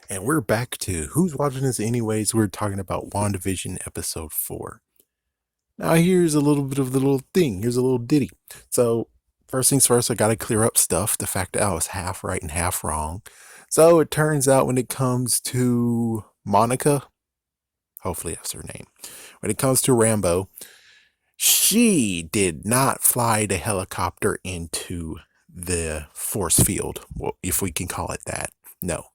And we're back to Who's Watching This Anyways? We're talking about WandaVision episode 4. Now, here's a little bit of the little thing. Here's a little ditty. So, first things first, I got to clear up stuff. The fact that I was half right and half wrong. So, it turns out when it comes to Monica, hopefully that's her name, when it comes to Rambo, she did not fly the helicopter into the force field, well, if we can call it that. No.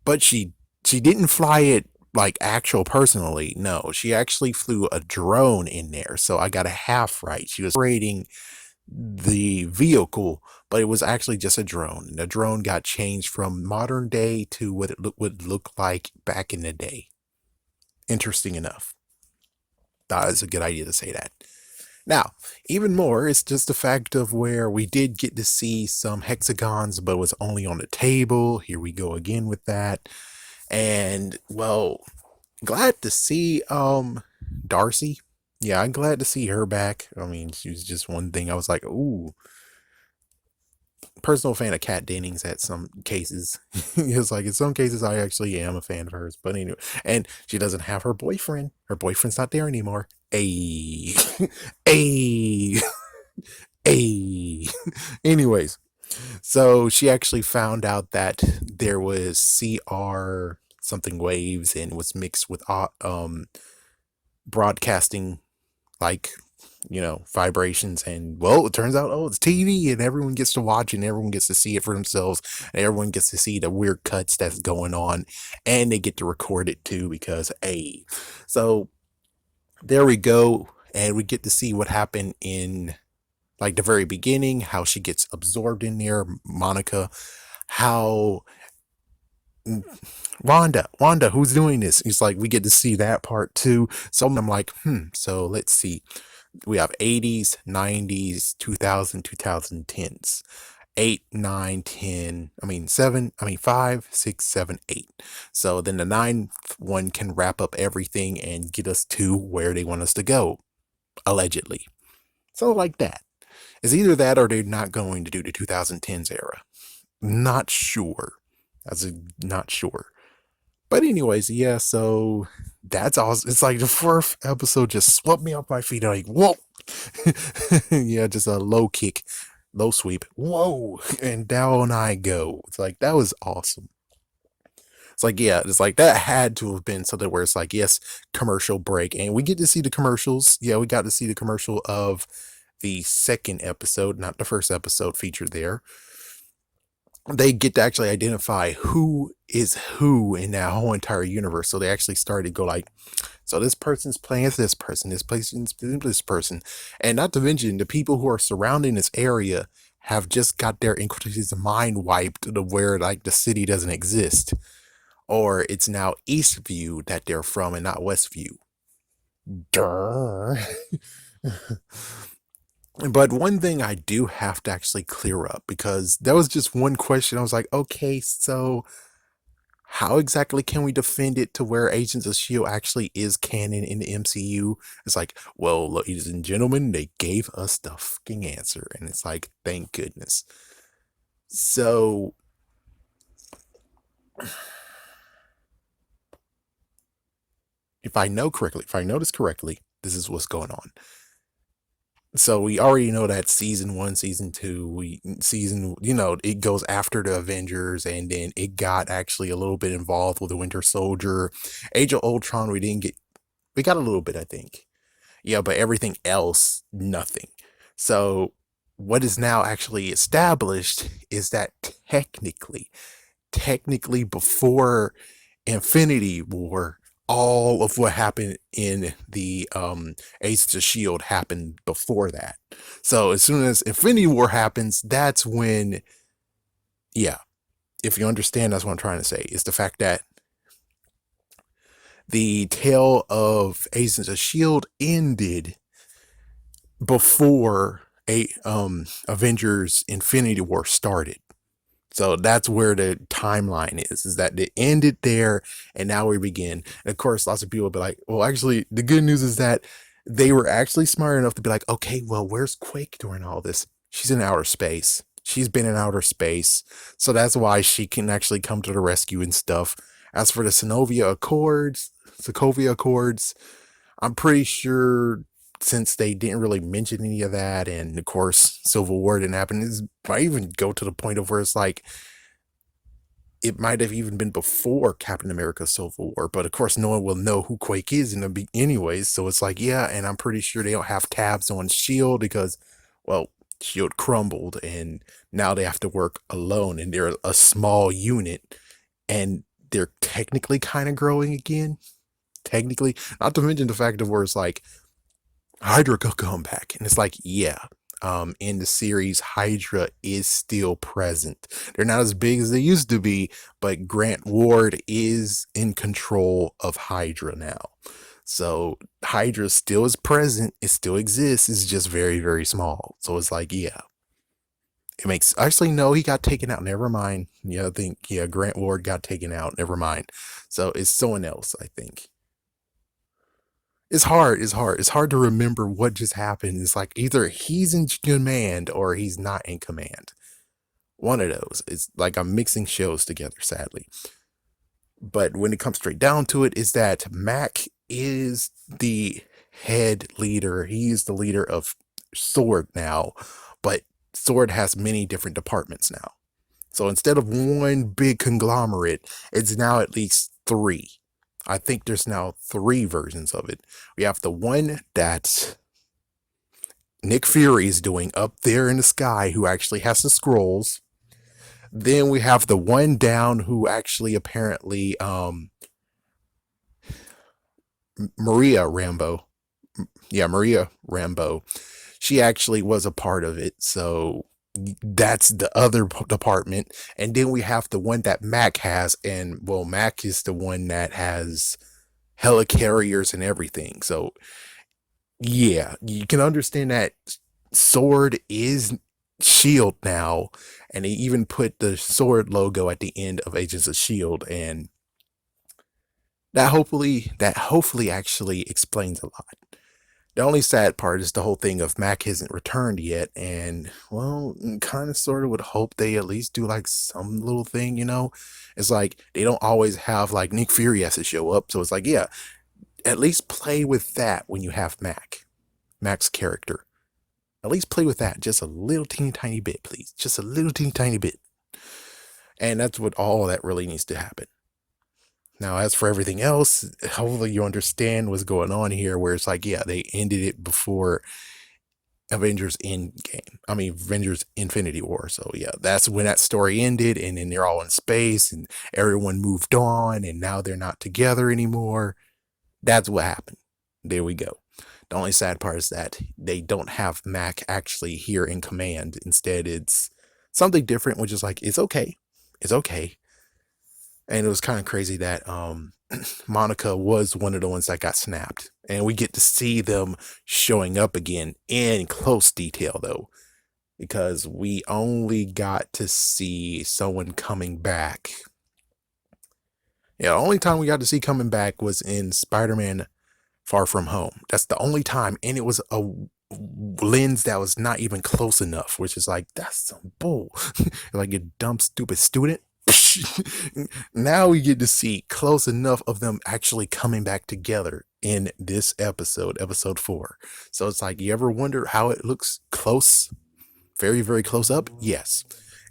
But she didn't fly it like actual personally. No, she actually flew a drone in there. So I got a half right. She was operating the vehicle, but it was actually just a drone. And the drone got changed from modern day to what it would look like back in the day. Interesting enough. That is a good idea to say that. Now, even more, it's just the fact of where we did get to see some hexagons, but it was only on the table. Here we go again with that. And well, glad to see Darcy. Yeah, I'm glad to see her back. I mean, she was just one thing I was like, ooh, personal fan of Kat Dennings at some cases. It's like in some cases I actually am a fan of hers. But anyway, and she doesn't have her boyfriend. Her boyfriend's not there anymore. A a a anyways, so she actually found out that there was CR something waves and was mixed with broadcasting, like, vibrations. And well, it turns out, oh, it's TV and everyone gets to watch and everyone gets to see it for themselves, and everyone gets to see the weird cuts that's going on, and they get to record it too because so there we go. And we get to see what happened in like the very beginning, how she gets absorbed in there, Monica, how Wanda, who's doing this? It's like we get to see that part too. So I'm like, so let's see. We have 80s, 90s, 2000, 2010s. 8, 9, 10, 7, 5, 6, 7, 8. So then the ninth one can wrap up everything and get us to where they want us to go, allegedly. So like that. It's either that or they're not going to do the 2010s era. Not sure. Not sure. But anyways, yeah, so that's awesome. It's like the fourth episode just swept me off my feet. I'm like, whoa. Yeah, just a low kick, low sweep. Whoa. And down I go. It's like, that was awesome. It's like, yeah, it's like that had to have been something where it's like, yes, commercial break. And we get to see the commercials. Yeah, we got to see the commercial of the second episode, not the first episode featured there. They get to actually identify who is who in that whole entire universe. So they actually started to go like, so this person's playing as this person, this person's this person. And not to mention the people who are surrounding this area have just got their Inquisitor's mind wiped to where like the city doesn't exist. Or it's now Eastview that they're from and not Westview. Durr. But one thing I do have to actually clear up, because that was just one question. I was like, okay, so how exactly can we defend it to where Agents of S.H.I.E.L.D. actually is canon in the MCU? It's like, well, ladies and gentlemen, they gave us the fucking answer. And it's like, thank goodness. So, if I notice correctly, this is what's going on. So we already know that season 1, season 2, it goes after the Avengers, and then it got actually a little bit involved with the Winter Soldier. Age of Ultron, we got a little bit, I think. Yeah, but everything else, nothing. So what is now actually established is that technically before Infinity War, all of what happened in the Agents of S.H.I.E.L.D. happened before that. So as soon as Infinity War happens, that's when, yeah, if you understand, that's what I'm trying to say. It's the fact that the tale of Agents of S.H.I.E.L.D. ended before Avengers Infinity War started. So that's where the timeline is that it ended there and now we begin. And of course, lots of people will be like, well, actually, the good news is that they were actually smart enough to be like, okay, well, where's Quake during all this? She's in outer space. She's been in outer space, so that's why she can actually come to the rescue and stuff. As for the Sokovia Accords, I'm pretty sure since they didn't really mention any of that, and of course, Civil War didn't happen, it might even go to the point of where it's like it might have even been before Captain America Civil War, but of course, no one will know who Quake is in the anyways. So it's like, yeah, and I'm pretty sure they don't have tabs on Shield because, well, Shield crumbled, and now they have to work alone, and they're a small unit, and they're technically kind of growing again. Technically, not to mention the fact of where it's like Hydra could come back. And it's like, yeah. In the series, Hydra is still present. They're not as big as they used to be, but Grant Ward is in control of Hydra now. So Hydra still is present, it still exists, it's just very, very small. So it's like, yeah. It makes actually no, he got taken out. Never mind. Yeah, I think Grant Ward got taken out. Never mind. So it's someone else, I think. It's hard. It's hard. It's hard to remember what just happened. It's like either he's in command or he's not in command. One of those. It's like I'm mixing shows together, sadly. But when it comes straight down to it, is that Mac is the head leader. He is the leader of Sword now, but Sword has many different departments now. So instead of one big conglomerate, it's now at least three. I think there's now three versions of it. We have the one that Nick Fury is doing up there in the sky, who actually has the scrolls. Then we have the one down who actually apparently Maria Rambo. Yeah, Maria Rambo. She actually was a part of it. So that's the other department. And then we have the one that Mac has, and well, Mac is the one that has helicarriers and everything. So yeah, you can understand that Sword is Shield now, and they even put the Sword logo at the end of Agents of Shield, and that hopefully actually explains a lot. The only sad part is the whole thing of Mac hasn't returned yet, and well, kind of sort of would hope they at least do like some little thing. It's like they don't always have like Nick Fury has to show up, so it's like, yeah, at least play with that when you have Mac's character. At least play with that just a little teeny tiny bit, please. Just a little teeny tiny bit. And that's what all that really needs to happen. Now, as for everything else, hopefully you understand what's going on here, where it's like, yeah, they ended it before Avengers Endgame. I mean, Avengers Infinity War. So, yeah, that's when that story ended, and then they're all in space, and everyone moved on, and now they're not together anymore. That's what happened. There we go. The only sad part is that they don't have Mac actually here in command. Instead, it's something different, which is like, it's okay. It's okay. And it was kind of crazy that Monica was one of the ones that got snapped. And we get to see them showing up again in close detail, though, because we only got to see someone coming back. Yeah, the only time we got to see coming back was in Spider-Man Far From Home. That's the only time. And it was a lens that was not even close enough, which is like, that's some bull. Like, you dumb, stupid student. Now we get to see close enough of them actually coming back together in this episode 4. So it's like, you ever wonder how it looks close, very, very close up? Yes.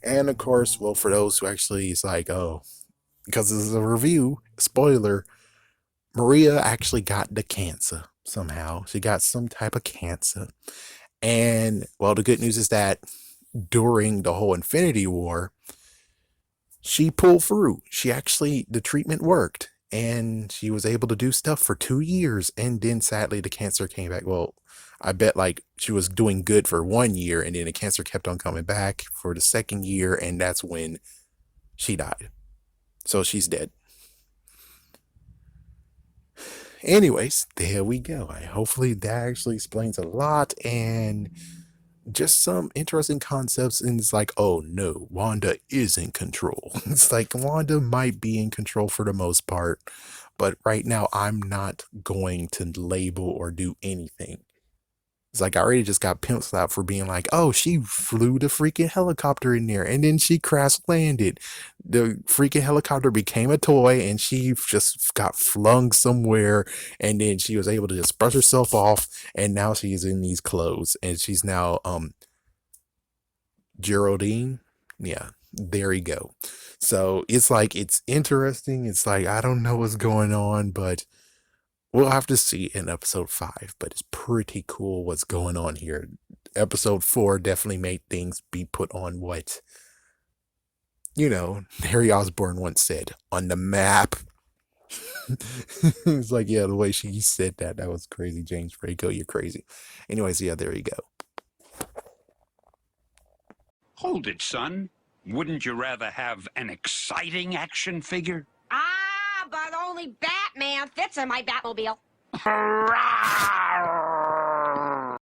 And of course, well, for those who actually, it's like, oh, because this is a review, spoiler, Maria actually got the cancer somehow. She got some type of cancer. And well, the good news is that during the whole Infinity War, she pulled through. The treatment worked, and she was able to do stuff for 2 years. And then sadly, the cancer came back. Well, I bet like she was doing good for 1 year, and then the cancer kept on coming back for the second year. And that's when she died. So she's dead. Anyways, there we go. Hopefully that actually explains a lot, and just some interesting concepts. And it's like, oh no, Wanda is in control. It's like Wanda might be in control for the most part, but right now I'm not going to label or do anything. It's like I already just got penciled out for being like, oh, she flew the freaking helicopter in there and then she crash landed. The freaking helicopter became a toy and she just got flung somewhere, and then she was able to just brush herself off, and now she's in these clothes and she's now Geraldine. Yeah, there you go. So it's like, it's interesting. It's like, I don't know what's going on, but we'll have to see in episode 5. But it's pretty cool what's going on here. Episode 4 definitely made things be put on what, Harry Osborn once said, on the map. It's like, yeah, the way she said that was crazy. James Franco, you're crazy. Anyways, yeah, there you go. Hold it, son. Wouldn't you rather have an exciting action figure? Ah, but only Batman fits in my Batmobile.